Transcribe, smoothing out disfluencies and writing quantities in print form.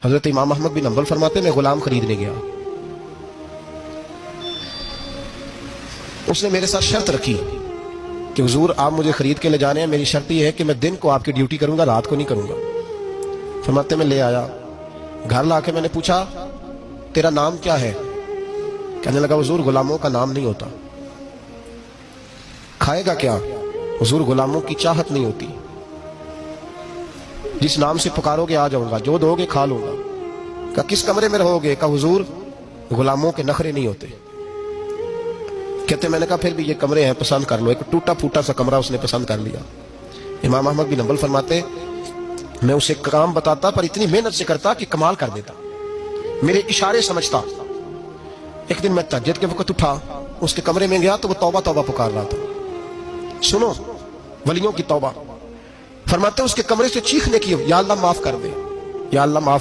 حضرت امام احمد بن حنبل فرماتے میں غلام خریدنے گیا، اس نے میرے ساتھ شرط رکھی کہ حضور آپ مجھے خرید کے لے جانے ہیں، میری شرط یہ ہے کہ میں دن کو آپ کی ڈیوٹی کروں گا، رات کو نہیں کروں گا۔ فرماتے میں لے آیا، گھر لا کے میں نے پوچھا تیرا نام کیا ہے؟ کہنے لگا حضور غلاموں کا نام نہیں ہوتا۔ کھائے گا کیا؟ حضور غلاموں کی چاہت نہیں ہوتی، جس نام سے پکارو گے آ جاؤں گا، جو دو گے کھا لوں گا۔ کہا کس کمرے میں رہو گے؟ کہا حضور غلاموں کے نخرے نہیں ہوتے۔ کہتے میں نے کہا پھر بھی یہ کمرے ہیں پسند کر لو۔ ایک ٹوٹا پھوٹا سا کمرہ اس نے پسند کر لیا۔ امام احمد بن حنبل فرماتے میں اسے کام بتاتا پر اتنی محنت سے کرتا کہ کمال کر دیتا، میرے اشارے سمجھتا۔ ایک دن میں تہجد کے وقت اٹھا، اس کے کمرے میں گیا تو وہ توبہ توبہ پکار رہا تھا۔ سنو ولیوں کی توبہ، فرماتے اس کے کمرے سے چیخنے کی، یا اللہ معاف کر دے، یا اللہ معاف